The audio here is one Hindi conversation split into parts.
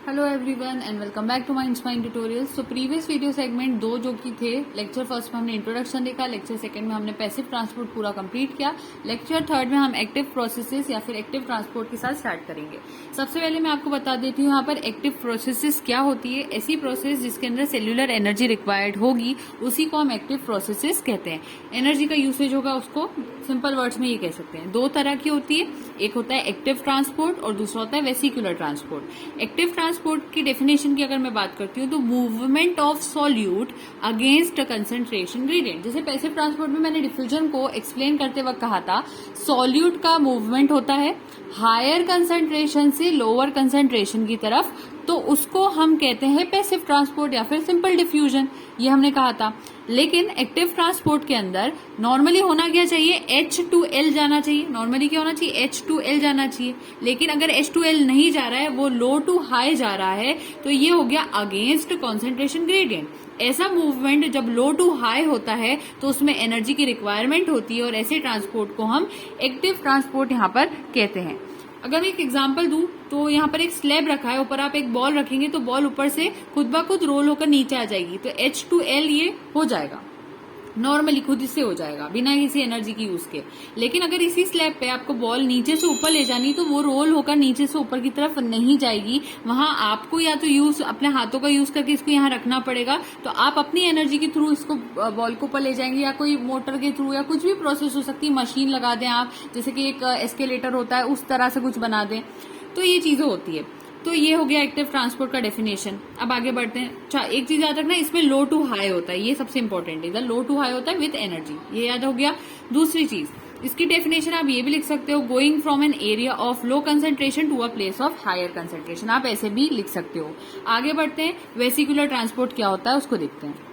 Hello everyone and welcome back to my inspiring tutorials. तो प्रीवियस वीडियो सेगमेंट दो जो कि थे, लेक्चर फर्स्ट में हमने इंट्रोडक्शन देखा, लेक्चर सेकंड में हमने पैसिव ट्रांसपोर्ट पूरा कंप्लीट किया, लेक्चर थर्ड में हम एक्टिव प्रोसेसेस या फिर एक्टिव ट्रांसपोर्ट के साथ स्टार्ट करेंगे। सबसे पहले मैं आपको बता देती हूँ यहाँ पर एक्टिव प्रोसेसेस क्या होती है। ऐसी प्रोसेस जिसके अंदर सेल्यूलर एनर्जी रिक्वायर्ड होगी उसी को हम एक्टिव प्रोसेसेस कहते हैं। एनर्जी का यूसेज होगा उसको सिंपल वर्ड्स में ये कह सकते हैं। दो तरह की होती है, एक होता है एक्टिव ट्रांसपोर्ट और दूसरा होता है वेसिकुलर ट्रांसपोर्ट। एक्टिव ट्रांसपोर्ट की डेफिनेशन की अगर मैं बात करती हूँ तो movement of solute against a concentration gradient. जैसे पैसिव ट्रांसपोर्ट में मैंने डिफ्यूजन को एक्सप्लेन करते वक्त कहा था, सॉल्यूट का मूवमेंट होता है हायर कंसंट्रेशन से लोअर कंसंट्रेशन की तरफ, तो उसको हम कहते हैं पैसिव ट्रांसपोर्ट या फिर सिंपल डिफ्यूजन, ये हमने कहा था। लेकिन एक्टिव ट्रांसपोर्ट के अंदर नॉर्मली होना क्या चाहिए, H2L जाना चाहिए। नॉर्मली क्या होना चाहिए, H2L जाना चाहिए। लेकिन अगर H2L नहीं जा रहा है, वो लो टू हाई जा रहा है, तो ये हो गया अगेंस्ट कॉन्सेंट्रेशन ग्रेडियंट। ऐसा मूवमेंट जब लो टू हाई होता है तो उसमें एनर्जी की रिक्वायरमेंट होती है और ऐसे ट्रांसपोर्ट को हम एक्टिव ट्रांसपोर्ट यहाँ पर कहते हैं। अगर मैं एक एग्जांपल दूं तो यहाँ पर एक स्लैब रखा है, ऊपर आप एक बॉल रखेंगे तो बॉल ऊपर से खुद ब खुद रोल होकर नीचे आ जाएगी, तो H2L ये हो जाएगा, नॉर्मली खुद से हो जाएगा बिना किसी एनर्जी की यूज के। लेकिन अगर इसी स्लैब पे आपको बॉल नीचे से ऊपर ले जानी तो वो रोल होकर नीचे से ऊपर की तरफ नहीं जाएगी, वहां आपको या तो यूज अपने हाथों का यूज करके इसको यहाँ रखना पड़ेगा। तो आप अपनी एनर्जी के थ्रू इसको बॉल को ऊपर ले जाएंगे, या कोई मोटर के थ्रू या कुछ भी प्रोसेस हो सकती है, मशीन लगा दें आप, जैसे कि एक एस्केलेटर होता है उस तरह से कुछ बना दें, तो ये चीजें होती है। तो ये हो गया एक्टिव ट्रांसपोर्ट का डेफिनेशन। अब आगे बढ़ते हैं। अच्छा, एक चीज याद रखना, इसमें लो टू हाई होता है, ये सबसे इंपॉर्टेंट है, इधर लो टू हाई होता है विद एनर्जी, ये याद हो गया। दूसरी चीज, इसकी डेफिनेशन आप ये भी लिख सकते हो, going from an area of low concentration to a place of higher concentration, आप ऐसे भी लिख सकते हो। आगे बढ़ते हैं, वेसिकुलर ट्रांसपोर्ट क्या होता है उसको देखते हैं।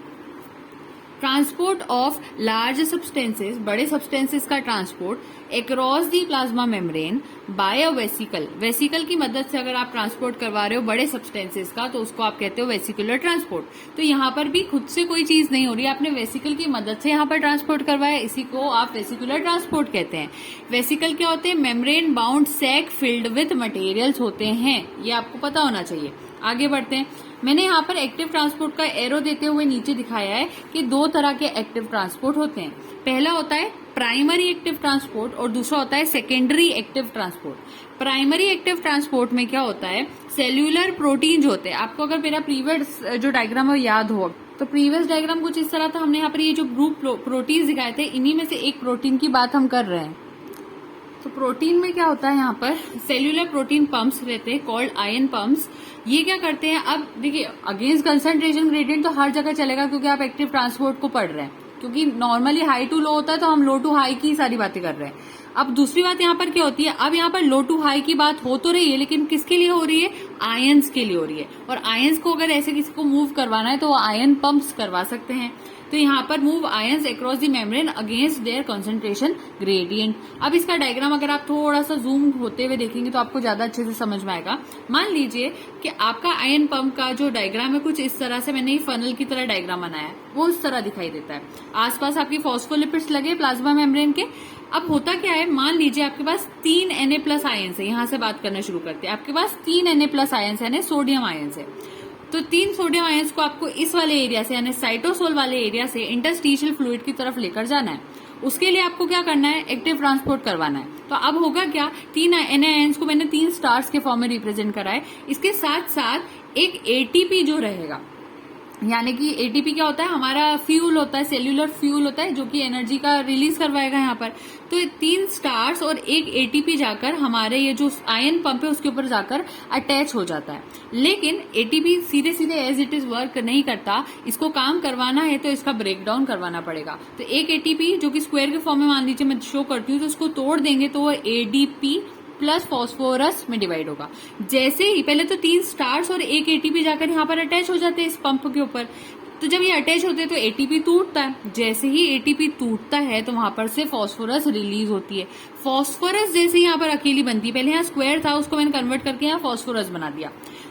ट्रांसपोर्ट ऑफ लार्ज सब्सटेंसेस, बड़े सब्सटेंसेस का transport across the plasma membrane by a vesicle. Vesicle की मदद से अगर आप ट्रांसपोर्ट करवा रहे हो बड़े सब्सटेंसेस का, तो उसको आप कहते हो वेसिकुलर ट्रांसपोर्ट। तो यहाँ पर भी खुद से कोई चीज नहीं हो रही है, आपने वेसिकल की मदद से यहाँ पर ट्रांसपोर्ट करवाया, इसी को आप वेसिकुलर ट्रांसपोर्ट कहते हैं। वेसिकल क्या होते हैं, membrane bound sac filled with materials होते हैं, ये आपको पता होना चाहिए। आगे बढ़ते हैं, मैंने यहाँ पर एक्टिव ट्रांसपोर्ट का एरो देते हुए नीचे दिखाया है कि दो तरह के एक्टिव ट्रांसपोर्ट होते हैं। पहला होता है प्राइमरी एक्टिव ट्रांसपोर्ट और दूसरा होता है secondary active transport. Primary active transport में क्या होता है, सेल्यूलर प्रोटीन होते हैं। आपको अगर मेरा प्रीवियस जो डायग्राम है याद हो तो प्रीवियस डायग्राम कुछ इस तरह था, हमने यहाँ पर ये जो ग्रुप प्रोटीन दिखाए थे, इन्हीं में से एक प्रोटीन की बात हम कर रहे हैं। तो प्रोटीन में क्या होता है, यहाँ पर सेल्यूलर प्रोटीन पंप्स रहते हैं कॉल्ड आयन पंप्स। ये क्या करते हैं, अब देखिए अगेंस्ट कंसंट्रेशन ग्रेडियंट तो हर जगह चलेगा क्योंकि आप एक्टिव ट्रांसपोर्ट को पढ़ रहे हैं, क्योंकि नॉर्मली हाई टू लो होता है तो हम लो टू हाई की सारी बातें कर रहे हैं। अब दूसरी बात यहाँ पर क्या होती है, अब यहाँ पर लो टू हाई की बात हो तो रही है, लेकिन किसके लिए हो रही है, आयंस के लिए हो रही है। और आयंस को अगर ऐसे किसी को मूव करवाना है तो वो आयन पंप्स करवा सकते हैं। तो यहाँ पर move ions across the membrane against their concentration gradient. अब इसका डायग्राम अगर आप थोड़ा सा जूम होते हुए देखेंगे तो आपको ज्यादा अच्छे से समझ में आएगा। मान लीजिए कि आपका आयन पंप का जो डायग्राम है कुछ इस तरह से, मैंने फनल की तरह डायग्राम बनाया है, वो उस तरह दिखाई देता है। आसपास आपकी फॉस्फोलिपिड्स लगे प्लाज्मा मेम्ब्रेन के। अब होता क्या है, मान लीजिए आपके पास 3 Na+ आयंस है, यहां से बात करना शुरू करते हैं। आपके पास 3 Na+ आयंस है, सोडियम आयंस है। तो 3 सोडियम आयंस को आपको इस वाले एरिया से, यानी साइटोसोल वाले एरिया से इंटरस्टिशियल फ्लूइड की तरफ लेकर जाना है। उसके लिए आपको क्या करना है, एक्टिव ट्रांसपोर्ट करवाना है। तो अब होगा क्या, 3 Na आयंस को मैंने 3 स्टार्स के फॉर्म में रिप्रेजेंट करा है। इसके साथ साथ एक ATP जो रहेगा, यानी कि ATP क्या होता है, हमारा फ्यूल होता है, सेल्यूलर फ्यूल होता है, जो कि एनर्जी का रिलीज करवाएगा यहाँ पर। तो 3 स्टार्स और एक ATP जाकर हमारे ये जो आयन पंप है उसके ऊपर जाकर अटैच हो जाता है। लेकिन ATP सीधे सीधे एज इट इज वर्क नहीं करता, इसको काम करवाना है तो इसका ब्रेक डाउन करवाना पड़ेगा। तो एक ATP जो कि स्क्वायर के फॉर्म में मान लीजिए मैं शो करती हूँ, तो इसको तोड़ देंगे तो वो ADP प्लस फॉस्फोरस में डिवाइड होगा। जैसे ही पहले तो 3 स्टार्स और एक ATP जाकर यहाँ पर अटैच हो जाते हैं इस पंप के ऊपर। तो जब ये अटैच होते हैं तो ATP टूटता है। जैसे ही ATP टूटता है तो वहां पर से फॉस्फोरस रिलीज होती है। फॉस्फोरस जैसे यहाँ पर अकेली बनती है, पहले यहाँ स्क्वायर था उसको मैंने कन्वर्ट करके यहाँ फॉस्फोरस बना दिया।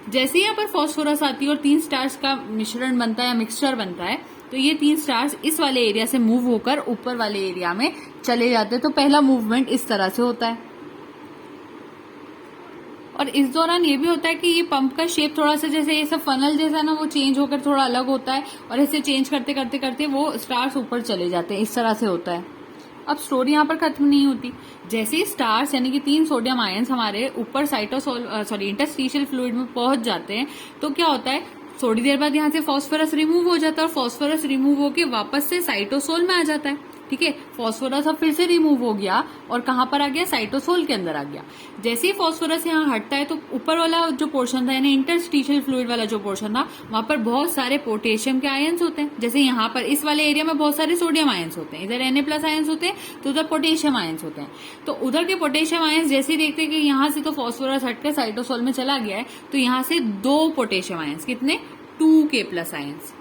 जैसे ही यहाँ पर फॉस्फोरस आती है और 3 स्टार्स का मिश्रण बनता है या मिक्सचर बनता है, तो ये 3 स्टार्स इस वाले एरिया से मूव होकर ऊपर वाले एरिया में चले जाते हैं। तो पहला मूवमेंट इस तरह से होता है। और इस दौरान ये भी होता है कि ये पंप का शेप थोड़ा सा जैसे ये सब फनल जैसा ना वो चेंज होकर थोड़ा अलग होता है और ऐसे चेंज करते करते करते वो स्टार्स ऊपर चले जाते हैं, इस तरह से होता है। अब स्टोरी यहाँ पर खत्म नहीं होती। जैसे ही स्टार्स यानी कि 3 सोडियम आयंस हमारे ऊपर इंटरस्टिशियल फ्लूइड में पहुंच जाते हैं तो क्या होता है, थोड़ी देर बाद यहाँ से फास्फोरस रिमूव हो जाता है और फास्फोरस रिमूव होके वापस से साइटोसोल में आ जाता है। ठीक है, फास्फोरस अब फिर से रिमूव हो गया और कहाँ पर आ गया, साइटोसोल के अंदर आ गया। जैसे ही फास्फोरस यहाँ हटता है तो ऊपर वाला जो पोर्शन था यानी इंटरस्टिशियल फ्लूइड वाला जो पोर्शन था वहां पर बहुत सारे पोटेशियम के आयंस होते हैं। जैसे यहाँ पर इस वाले एरिया में बहुत सारे सोडियम आयंस होते हैं, इधर Na+ आयंस होते हैं तो उधर पोटेशियम आयंस होते हैं। तो उधर के पोटेशियम आयंस जैसे ही देखते हैं कि यहाँ से तो फास्फोरस हटकर साइटोसोल में चला गया है तो यहाँ से 2 पोटेशियम आयंस, कितने, 2K+ आयंस,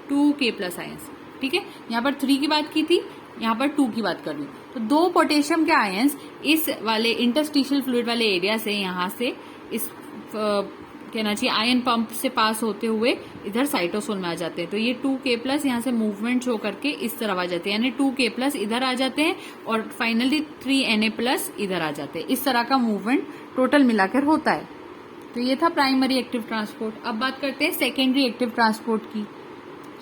2K+ आयंस। ठीक है, यहाँ पर 3 की बात की थी, यहाँ पर 2 की बात कर रही हूँ। तो 2 पोटेशियम के आयंस इस वाले इंटरस्टिशियल फ्लूइड वाले एरिया से यहाँ से इस कहना चाहिए आयन पंप से पास होते हुए इधर साइटोसोल में आ जाते हैं। तो ये 2K+ यहाँ से मूवमेंट शो करके इस तरफ आ जाते हैं, यानी 2K+ इधर आ जाते हैं और फाइनली 3Na+ इधर आ जाते हैं। इस तरह का मूवमेंट टोटल मिलाकर होता है। तो ये था प्राइमरी एक्टिव ट्रांसपोर्ट। अब बात करते हैं सेकेंडरी एक्टिव ट्रांसपोर्ट की।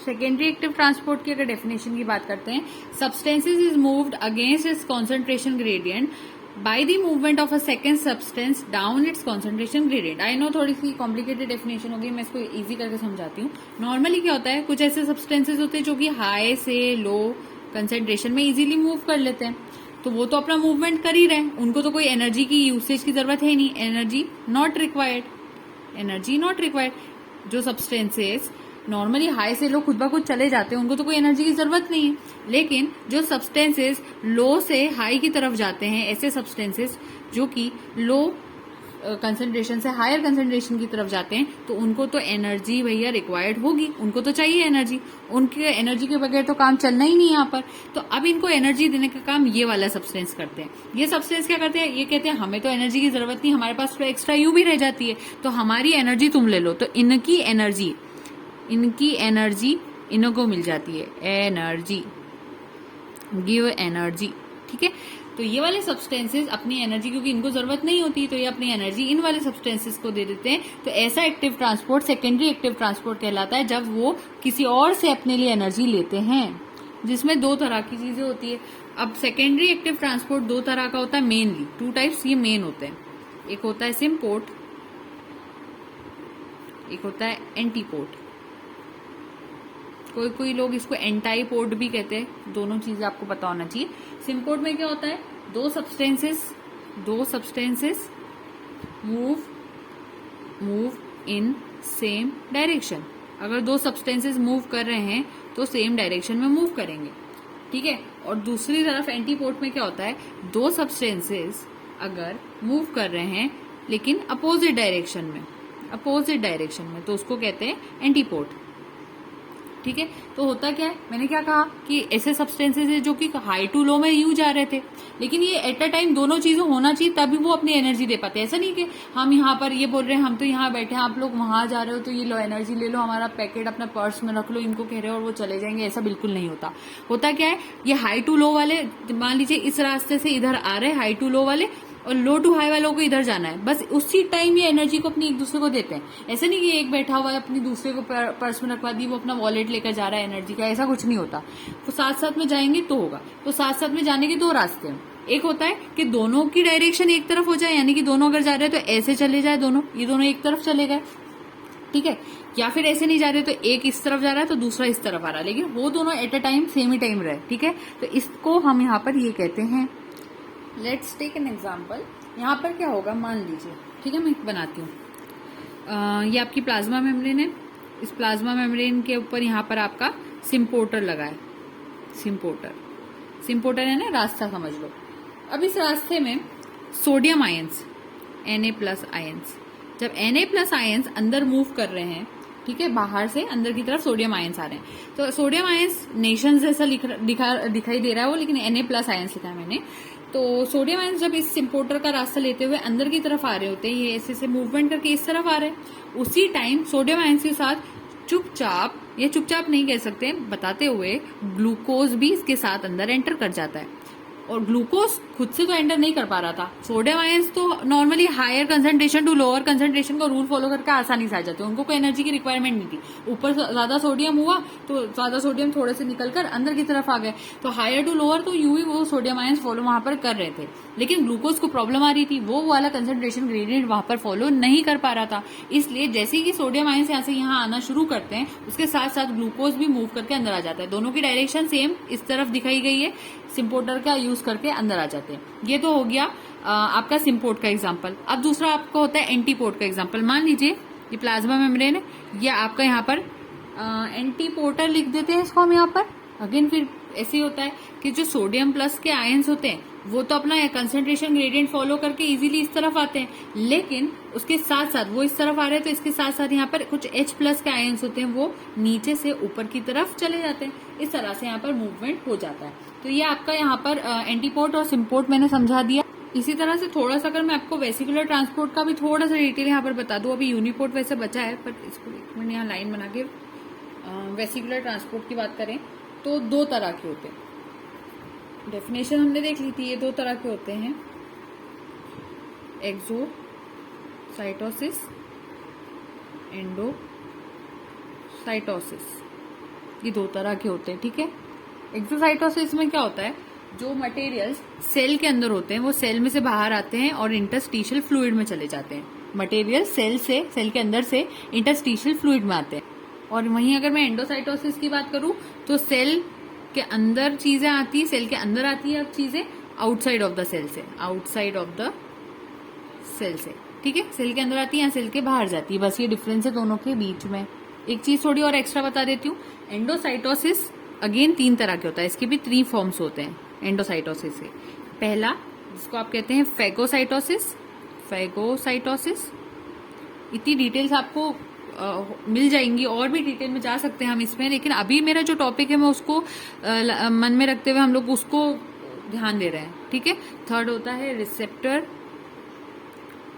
सेकेंडरी एक्टिव ट्रांसपोर्ट की अगर डेफिनेशन की बात करते हैं, substances is moved against it's concentration gradient by the movement of a second substance down it's concentration gradient. I know थोड़ी सी कॉम्प्लिकेटेड डेफिनेशन होगी, मैं इसको इजी करके समझाती हूँ। नॉर्मली क्या होता है, कुछ ऐसे सब्सटेंसेज होते हैं जो कि हाई से लो कंसेंट्रेशन में इजीली मूव कर लेते हैं, तो वो तो अपना मूवमेंट कर ही रहे हैं, उनको तो कोई एनर्जी की यूसेज की जरूरत है नहीं, energy not required, energy not required. जो सब्सटेंसेस नॉर्मली हाई से लो खुद ब खुद चले जाते हैं उनको तो कोई एनर्जी की जरूरत नहीं है, लेकिन जो सब्सटेंसेस लो से हाई की तरफ जाते हैं, ऐसे सब्सटेंसेस जो कि लो कंसंट्रेशन से हायर कंसंट्रेशन की तरफ जाते हैं, तो उनको तो एनर्जी भैया रिक्वायर्ड होगी, उनको तो चाहिए एनर्जी, उनके एनर्जी के बगैर तो काम चलना ही नहीं यहाँ पर। तो अब इनको एनर्जी देने का काम ये वाला सब्सटेंस करते हैं। ये सब्सटेंस क्या करते हैं, ये कहते हैं हमें तो एनर्जी की जरूरत नहीं, हमारे पास तो एक्स्ट्रा यू भी रह जाती है, तो हमारी एनर्जी तुम ले लो। तो इनकी एनर्जी इनको मिल जाती है, एनर्जी, गिव एनर्जी। ठीक है, तो ये वाले सब्सटेंसेस अपनी एनर्जी, क्योंकि इनको जरूरत नहीं होती तो ये अपनी एनर्जी इन वाले सब्सटेंसेस को दे देते हैं। तो ऐसा active transport secondary active transport कहलाता है, जब वो किसी और से अपने लिए एनर्जी लेते हैं, जिसमें 2 तरह की चीजें होती है। अब सेकेंडरी एक्टिव ट्रांसपोर्ट 2 तरह का होता है, मेनली 2 टाइप्स ये मेन होते हैं। एक होता है सिम्पोर्ट, एक होता है एंटीपोर्ट। कोई लोग इसको एंटाईपोर्ट भी कहते हैं, दोनों चीजें आपको पता होना चाहिए। सिम्पोर्ट में क्या होता है, दो substances move in same direction. अगर 2 सब्सटेंसेस मूव कर रहे हैं तो सेम डायरेक्शन में मूव करेंगे। ठीक है, और दूसरी तरफ एंटीपोर्ट में क्या होता है, 2 सब्सटेंसेस अगर मूव कर रहे हैं लेकिन अपोजिट डायरेक्शन में, तो उसको कहते हैं एंटीपोर्ट। ठीक है, तो होता क्या है, मैंने क्या कहा कि ऐसे सब्सटेंसेस है जो कि हाई टू लो में यूं जा रहे थे, लेकिन ये एट अ टाइम दोनों चीजें होना चाहिए तभी वो अपनी एनर्जी दे पाते हैं। ऐसा नहीं कि हम यहाँ पर ये बोल रहे हैं हम तो यहाँ बैठे हैं, आप लोग वहां जा रहे हो तो ये लो एनर्जी ले लो, हमारा पैकेट अपना पर्स में रख लो, इनको कह रहे हो और वो चले जाएंगे, ऐसा बिल्कुल नहीं होता। होता क्या है, ये हाई टू लो वाले मान लीजिए इस रास्ते से इधर आ रहे हैं हाई टू लो वाले, और लो टू हाई वालों को इधर जाना है, बस उसी टाइम ये एनर्जी को अपनी एक दूसरे को देते हैं। ऐसा नहीं कि एक बैठा हुआ है अपनी दूसरे को पर्स में रखवा दी, वो अपना वॉलेट लेकर जा रहा है एनर्जी का, ऐसा कुछ नहीं होता। तो साथ साथ में जाएंगे तो होगा। तो साथ साथ में जाने के 2 रास्ते हैं, एक होता है कि दोनों की डायरेक्शन एक तरफ हो जाए, यानी कि दोनों अगर जा रहे हैं तो ऐसे चले जाए, ये दोनों एक तरफ चले गए। ठीक है, या फिर ऐसे नहीं जा रहे तो एक इस तरफ जा रहा है तो दूसरा इस तरफ आ रहा है, लेकिन वो दोनों at a time same he time रहे। ठीक है, तो इसको हम यहाँ पर ये कहते हैं। Let's take an example. यहाँ पर क्या होगा, मान लीजिए, ठीक है मैं बनाती हूँ, ये आपकी प्लाज्मा मेम्ब्रेन है, इस प्लाज्मा मेम्ब्रेन के ऊपर यहाँ पर आपका सिम्पोर्टर लगा है, सिम्पोर्टर है ना, रास्ता समझ लो। अब इस रास्ते में सोडियम आयंस Na+ आयंस, जब Na+ आयंस अंदर मूव कर रहे हैं, ठीक है, बाहर से अंदर की तरफ सोडियम आयंस आ रहे हैं, तो सोडियम आयंस नेशन जैसा दिखाई दे रहा है वो, लेकिन Na+ आयंस लिखा है मैंने। तो सोडियम आयंस जब इस सिम्पोर्टर का रास्ता लेते हुए अंदर की तरफ आ रहे होते हैं, ये ऐसे मूवमेंट करके इस तरफ आ रहे हैं, उसी टाइम सोडियम आयंस के साथ चुपचाप नहीं कह सकते, बताते हुए ग्लूकोज भी इसके साथ अंदर एंटर कर जाता है। और ग्लूकोज खुद से तो एंटर नहीं कर पा रहा था। सोडियम आयंस तो normally higher concentration to lower concentration का रूल फॉलो करके आसानी से आ जाते हैं, उनको कोई एनर्जी की रिक्वायरमेंट नहीं थी। ऊपर ज्यादा सोडियम हुआ तो ज्यादा सोडियम थोड़े से निकलकर अंदर की तरफ आ गए, तो हायर टू लोअर तो यूं ही वो सोडियम आयंस फॉलो वहां पर कर रहे थे। लेकिन ग्लूकोज को प्रॉब्लम आ रही थी, वो वाला कंसंट्रेशन ग्रेडियंट वहां पर फॉलो नहीं कर पा रहा था। इसलिए जैसे ही सोडियम आयंस यहाँ से यहाँ आना शुरू करते हैं, उसके साथ साथ ग्लूकोज भी मूव करके अंदर आ जाता है। दोनों की डायरेक्शन सेम इस तरफ दिखाई गई है, सिम्पोर्टर का यूज करके अंदर आ जाते हैं। ये तो हो गया आपका सिम्पोर्ट का एग्जाम्पल। अब दूसरा आपका होता है एंटीपोर्ट का एग्जाम्पल। मान लीजिए ये प्लाज्मा मेम्ब्रेन है, या आपका यहाँ पर एंटीपोर्टर लिख देते हैं इसको हम यहाँ पर। अगेन फिर ऐसे ही होता है कि जो सोडियम प्लस के आयंस होते हैं वो तो अपना कंसंट्रेशन ग्रेडियंट फॉलो करके इजीली इस तरफ आते हैं, लेकिन उसके साथ साथ वो इस तरफ आ रहे हैं तो इसके साथ साथ यहाँ पर कुछ H प्लस के आयंस होते हैं, वो नीचे से ऊपर की तरफ चले जाते हैं। इस तरह से यहाँ पर मूवमेंट हो जाता है। तो ये आपका यहाँ पर एंटीपोर्ट और सिम्पोर्ट मैंने समझा दिया। इसी तरह से थोड़ा सा अगर मैं आपको वेसिकुलर ट्रांसपोर्ट का भी थोड़ा सा डिटेल यहाँ पर बता दूं, अभी यूनिपोर्ट वैसे बचा है, पर इसको एक मिनट यहाँ लाइन बना के वेसिकुलर ट्रांसपोर्ट की बात करें तो दो तरह के होते हैं। डेफिनेशन हमने देख ली थी, ये दो तरह के होते हैं, एक्सोसाइटोसिस, एंडोसाइटोसिस। ये दो तरह के होते हैं, ठीक है। एक्सोसाइटोसिस में क्या होता है, जो मटेरियल्स सेल के अंदर होते हैं वो सेल में से बाहर आते हैं और इंटरस्टिशियल फ्लूइड में चले जाते हैं। मटेरियल सेल के अंदर से इंटरस्टिशियल फ्लूइड में आते हैं। और वहीं अगर मैं एंडोसाइटोसिस की बात करूं तो सेल के अंदर चीजें आती है, सेल के अंदर आती है अब चीजें आउटसाइड ऑफ द सेल से, आउटसाइड ऑफ द सेल से, ठीक है। सेल के अंदर आती है या सेल के बाहर जाती है, बस ये डिफरेंस है दोनों के बीच में। एक चीज थोड़ी और एक्स्ट्रा बता देती हूँ, एंडोसाइटोसिस अगेन 3 तरह के होता है, इसके भी 3 फॉर्म्स होते हैं एंडोसाइटोसिस से। पहला जिसको आप कहते हैं फैगोसाइटोसिस। इतनी डिटेल्स आपको मिल जाएंगी, और भी डिटेल में जा सकते हैं हम इसमें, लेकिन अभी मेरा जो टॉपिक है मैं उसको मन में रखते हुए हम लोग उसको ध्यान दे रहे हैं, ठीक है। थर्ड होता है रिसेप्टर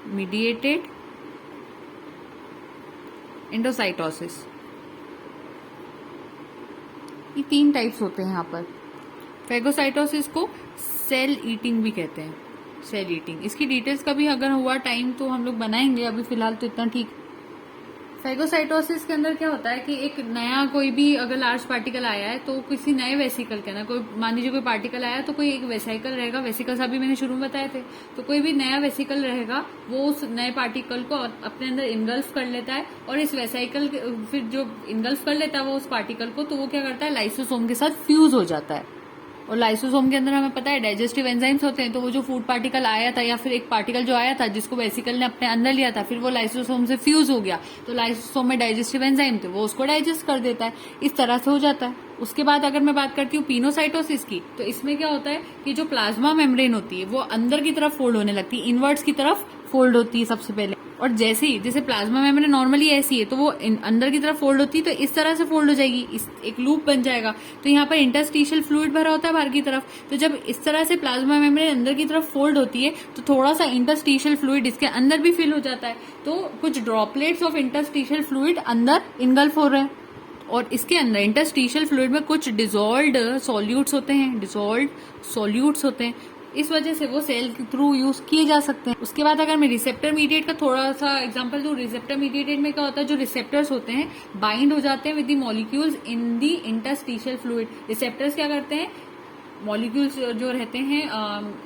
मीडिएटेड एंडोसाइटोसिस। ये 3 टाइप्स होते हैं यहाँ पर। फैगोसाइटोसिस को सेल ईटिंग भी कहते हैं, सेल ईटिंग। इसकी डिटेल्स का भी अगर हुआ टाइम तो हम लोग बनाएंगे, अभी फिलहाल तो इतना ठीक। फैगोसाइटोसिस के अंदर क्या होता है कि एक नया कोई भी अगर लार्ज पार्टिकल आया है तो किसी नए वेसिकल के अंदर, कोई मान लीजिए कोई पार्टिकल आया तो कोई एक वेसिकल रहेगा, वेसिकल्स अभी मैंने शुरू में बताए थे, तो कोई भी नया वेसिकल रहेगा वो उस नए पार्टिकल को अपने अंदर इनगल्फ कर लेता है, और इस वेसिकल फिर जो इनगल्फ कर लेता है वो उस पार्टिकल को, तो वो क्या करता है लाइसोसोम के साथ फ्यूज हो जाता है। और लाइसोसोम के अंदर हमें पता है डाइजेस्टिव एंजाइम्स होते हैं, तो वो जो फूड पार्टिकल आया था या फिर एक पार्टिकल जो आया था जिसको वेसिकल ने अपने अंदर लिया था, फिर वो लाइसोसोम से फ्यूज हो गया, तो लाइसोसोम में डाइजेस्टिव एंजाइम थे वो उसको डाइजेस्ट कर देता है। इस तरह से हो जाता है। उसके बाद अगर मैं बात करती हूँ पिनोसाइटोसिस की, तो इसमें क्या होता है कि जो प्लाज्मा मेम्ब्रेन होती है वो अंदर की तरफ फोल्ड होने लगती है, इनवर्ड्स की तरफ फोल्ड होती है सबसे पहले। और जैसे प्लाज्मा मेम्ब्रेन नॉर्मली ऐसी है तो वो अंदर की तरफ फोल्ड होती है, तो इस तरह से फोल्ड हो जाएगी, एक लूप बन जाएगा। तो यहाँ पर इंटरस्टिशियल फ्लूइड भरा होता है बाहर की तरफ, तो जब इस तरह से प्लाज्मा मेम्ब्रेन अंदर की तरफ फोल्ड होती है तो थोड़ा सा इंटरस्टिशियल फ्लूइड इसके अंदर भी फिल हो जाता है, तो कुछ ड्रॉपलेट्स ऑफ इंटरस्टिशियल फ्लूइड अंदर इनगल्फ हो रहे हैं। और इसके अंदर इंटरस्टिशियल फ्लूइड में कुछ डिसॉल्व्ड सॉल्यूट्स होते हैं, इस वजह से वो सेल के थ्रू यूज किए जा सकते हैं। उसके बाद अगर मैं रिसेप्टर मीडिएट का थोड़ा सा एग्जांपल दूं, रिसेप्टर मीडिएटेड में क्या होता है, जो रिसेप्टर्स होते हैं बाइंड हो जाते हैं with the molecules in the interstitial fluid. Receptors क्या करते हैं, मॉलिक्यूल्स जो रहते हैं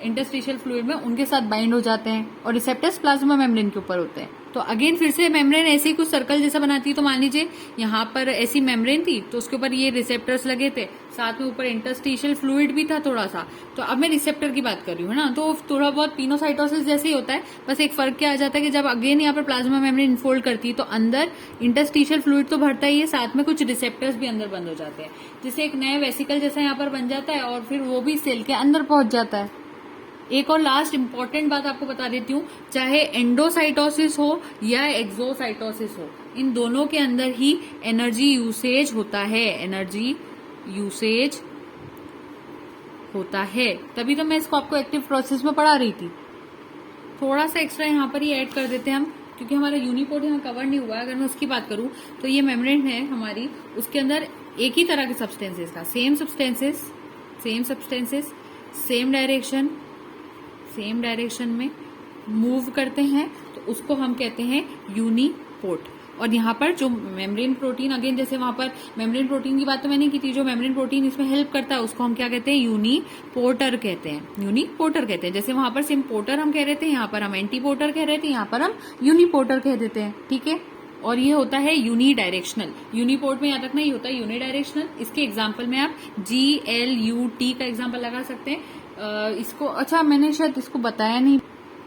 इंटरस्टिशियल फ्लूइड में उनके साथ बाइंड हो जाते हैं, और रिसेप्टर्स प्लाज्मा मेम्ब्रेन के ऊपर होते हैं। तो अगेन फिर से मेम्ब्रेन ऐसे ही कुछ सर्कल जैसा बनाती है, तो मान लीजिए यहाँ पर ऐसी मेम्ब्रेन थी तो उसके ऊपर ये रिसेप्टर्स लगे थे, साथ में ऊपर इंटरस्टिशियल फ्लूइड भी था थोड़ा सा। तो अब मैं रिसेप्टर की बात कर रही हूँ ना, तो थोड़ा बहुत पिनोसाइटोसिस जैसे ही होता है, बस एक फर्क क्या आ जाता है कि जब अगेन यहाँ पर प्लाज्मा मेम्ब्रेन इनफोल्ड करती है तो अंदर इंटरस्टिशियल फ्लूइड तो भरता ही है, साथ में कुछ रिसेप्टर्स भी अंदर बंद हो जाते हैं, जिससे एक नया वेसिकल जैसा यहाँ पर बन जाता है और फिर वो भी सेल के अंदर पहुंच जाता है। एक और लास्ट इंपॉर्टेंट बात आपको बता देती हूँ, चाहे एंडोसाइटोसिस हो या एक्सोसाइटोसिस हो, इन दोनों के अंदर ही एनर्जी यूसेज होता है, तभी तो मैं इसको आपको एक्टिव प्रोसेस में पढ़ा रही थी। थोड़ा सा एक्स्ट्रा यहाँ पर ही ऐड कर देते हैं हम, क्योंकि हमारा यूनिपोर्ट यहाँ कवर नहीं हुआ है। अगर मैं उसकी बात करूँ तो ये मेम्ब्रेन है हमारी, उसके अंदर एक ही तरह के सब्सटेंसेस का सेम सब्सटेंसेस सेम डायरेक्शन में मूव करते हैं तो उसको हम कहते हैं यूनिपोर्ट। और यहाँ पर जो मेम्ब्रेन प्रोटीन, अगेन जैसे वहां पर मेम्ब्रेन प्रोटीन की बात तो मैंने की थी, जो मेम्ब्रेन प्रोटीन इसमें हेल्प करता है उसको हम क्या कहते हैं, यूनिपोर्टर कहते हैं। जैसे वहां पर सिम्पोर्टर हम कह रहे थे, यहाँ पर हम एंटीपोर्टर कह रहे थे, यहाँ पर हम यूनिपोर्टर कह देते हैं, ठीक है। और ये होता है यूनिडायरेक्शनल। यूनिपोर्ट में याद रखना ये होता है यूनिडायरेक्शनल। इसके एग्जाम्पल में आप GLUT का एग्जाम्पल लगा सकते हैं। इसको अच्छा मैंने शायद इसको बताया नहीं,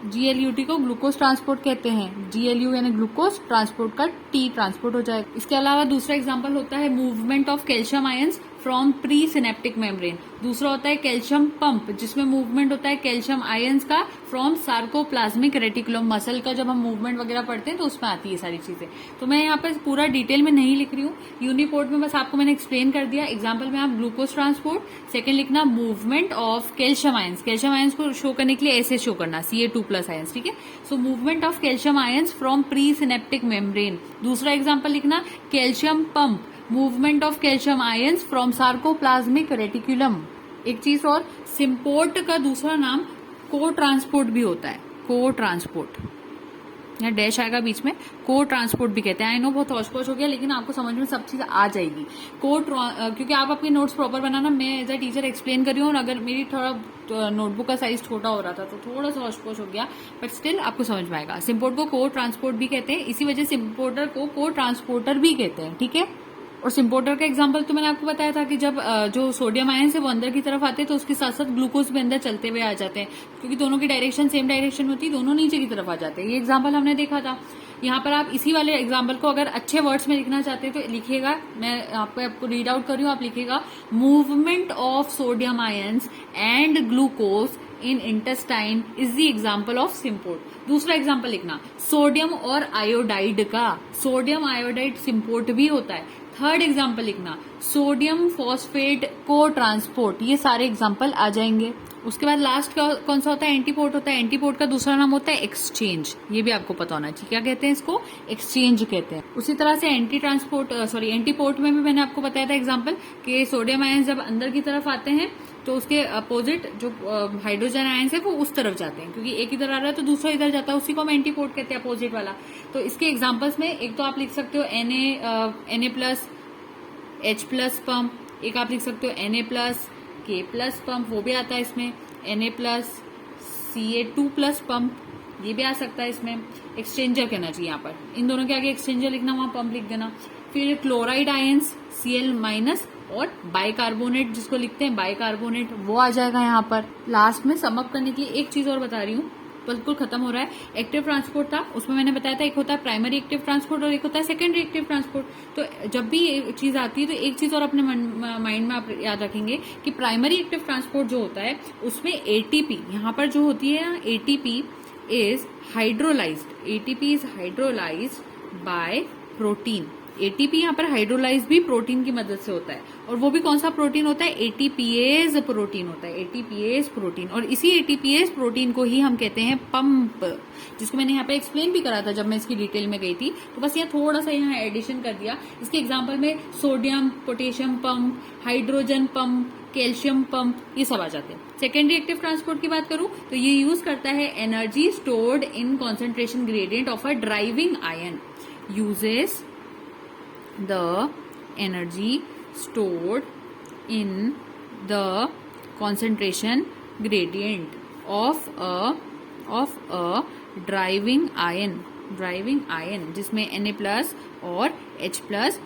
GLUT को ग्लूकोज ट्रांसपोर्ट कहते हैं। GLU यानी ग्लूकोज, ट्रांसपोर्ट का T ट्रांसपोर्ट हो जाएगा। इसके अलावा दूसरा एग्जांपल होता है movement of calcium ions from pre synaptic membrane. दूसरा होता है कैल्शियम पंप, जिसमें मूवमेंट होता है कैल्शियम आयंस का फ्रॉम सार्कोप्लाज्मिक रेटिकुलम। मसल का जब हम मूवमेंट वगैरह पढ़ते हैं तो उसमें आती है सारी चीजें। तो मैं यहाँ पर पूरा डिटेल में नहीं लिख रही हूँ, यूनिपोर्ट में बस आपको मैंने एक्सप्लेन कर दिया। एग्जाम्पल में आप ग्लूकोज ट्रांसपोर्ट, सेकंड लिखना movement of calcium ions. Calcium ions को शो करने के लिए ऐसे शो करना Ca2+ आयंस, ठीक है। So movement of calcium ions from pre synaptic membrane. दूसरा एग्जाम्पल लिखना calcium pump, movement of calcium ions from sarcoplasmic reticulum. एक चीज और, सिम्पोर्ट का दूसरा नाम को ट्रांसपोर्ट भी होता है। को ट्रांसपोर्ट, यहाँ डैश आएगा बीच में, को ट्रांसपोर्ट भी कहते हैं। आई नो बहुत हौच-पौच हो गया, लेकिन आपको समझ में सब चीज आ जाएगी। क्योंकि आप अपने नोट्स प्रॉपर बनाना, मैं एज अ टीचर एक्सप्लेन कर रही हूँ, और अगर मेरी थोड़ा नोटबुक का साइज छोटा हो रहा था तो थोड़ा सा हौच-पौच हो गया, बट स्टिल आपको समझ में आएगा। सिम्पोर्ट को ट्रांसपोर्ट भी कहते हैं, इसी वजह से सिम्पोर्टर को ट्रांसपोर्टर भी कहते हैं, ठीक है। और सिम्पोर्टर का एग्जांपल तो मैंने आपको बताया था कि जब जो सोडियम आयन है वो अंदर की तरफ आते हैं तो उसके साथ साथ ग्लूकोज भी अंदर चलते हुए आ जाते हैं, क्योंकि दोनों की डायरेक्शन सेम डायरेक्शन होती है, दोनों नीचे की तरफ आ जाते हैं। ये एग्जांपल हमने देखा था। यहाँ पर आप इसी वाले एग्जाम्पल को अगर अच्छे वर्ड्स में लिखना चाहते हैं तो लिखिएगा, मैं आपको रीड आउट कर रही हूँ, आप लिखिएगा movement of sodium ions and glucose in intestine is the example of symport. दूसरा एग्जाम्पल लिखना सोडियम और आयोडाइड का, सोडियम आयोडाइड सिम्पोर्ट भी होता है। थर्ड एग्जाम्पल लिखना सोडियम फॉस्फेट को ट्रांसपोर्ट। ये सारे एग्जाम्पल आ जाएंगे। उसके बाद लास्ट कौन सा होता है, एंटीपोर्ट होता है। एंटीपोर्ट का दूसरा नाम होता है एक्सचेंज, ये भी आपको पता होना चाहिए। क्या कहते हैं इसको, एक्सचेंज कहते हैं। उसी तरह से एंटीपोर्ट में भी मैंने आपको बताया था एग्जाम्पल कि सोडियम आयन जब अंदर की तरफ आते हैं तो उसके अपोजिट जो हाइड्रोजन आयंस है वो उस तरफ जाते हैं, क्योंकि एक इधर आ रहा है तो दूसरा इधर जाता है, उसी को हम एंटीपोर्ट कहते हैं, अपोजिट वाला। तो इसके एग्जाम्पल्स में एक तो आप लिख सकते हो Na+H+ पंप, एक आप लिख सकते हो Na+K+ पंप, वो भी आता है इसमें। Na+Ca2+ पंप, ये भी आ सकता है इसमें। एक्सचेंजर कहना चाहिए यहाँ पर, इन दोनों के आगे एक्सचेंजर लिखना, वहां पंप लिख देना। फिर क्लोराइड आयंस Cl- और बाइकार्बोनेट, जिसको लिखते हैं बाइकार्बोनेट, वो आ जाएगा यहाँ पर। लास्ट में समअप करने के लिए एक चीज और बता रही हूँ, बिल्कुल खत्म हो रहा है। एक्टिव ट्रांसपोर्ट था, उसमें मैंने बताया था एक होता है प्राइमरी एक्टिव ट्रांसपोर्ट और एक होता है सेकेंडरी एक्टिव ट्रांसपोर्ट। तो जब भी ये चीज आती है तो एक चीज और अपने माइंड में आप याद रखेंगे कि प्राइमरी एक्टिव ट्रांसपोर्ट जो होता है उसमें एटीपी, यहाँ पर जो होती है ना, ATP is hydrolysed bye protein. ATP यहाँ पर हाइड्रोलाइज भी प्रोटीन की मदद से होता है, और वो भी कौन सा प्रोटीन होता है, एटीपीएज प्रोटीन होता है, एटीपीएज प्रोटीन। और इसी एटीपीएज प्रोटीन को ही हम कहते हैं पंप, जिसको मैंने यहाँ पे एक्सप्लेन भी करा था जब मैं इसकी डिटेल में गई थी। तो बस यहाँ थोड़ा सा यहाँ एडिशन कर दिया। इसके एग्जाम्पल में sodium potassium pump, hydrogen pump, calcium pump, ये सब आ जाते हैं। सेकेंडरी एक्टिव ट्रांसपोर्ट की बात करूं तो ये यूज करता है energy stored in concentration gradient of a driving ion, uses the energy stored in the concentration gradient of a driving ion जिसमें Na+ और H+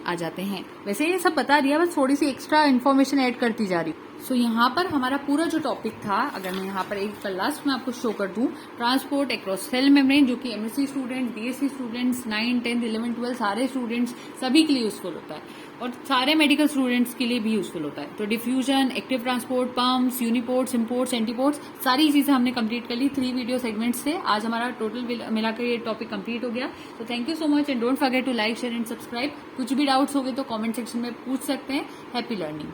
आ जाते हैं। वैसे ये सब बता दिया, बस थोड़ी सी एक्स्ट्रा इन्फॉर्मेशन ऐड करती जा रही। सो यहाँ पर हमारा पूरा जो टॉपिक था, अगर मैं यहाँ पर एक लास्ट में आपको शो कर दूं, ट्रांसपोर्ट अक्रॉस सेल मेम्ब्रेन, जो कि एमएससी स्टूडेंट, बीएससी स्टूडेंट्स, 9, 10, 11, 12 सारे स्टूडेंट्स सभी के लिए यूजफुल होता है, और सारे मेडिकल स्टूडेंट्स के लिए भी यूजफुल होता है। तो diffusion, active transport, pumps, uniports, imports, antiports, सारी चीजें हमने कंप्लीट कर ली 3 वीडियो सेगमेंट्स से। आज हमारा टोटल मिलाकर ये टॉपिक कंप्लीट हो गया। तो thank you so much and don't forget to like, share and subscribe. कुछ भी डाउट्स हो गए तो कमेंट सेक्शन में पूछ सकते हैं। Happy learning.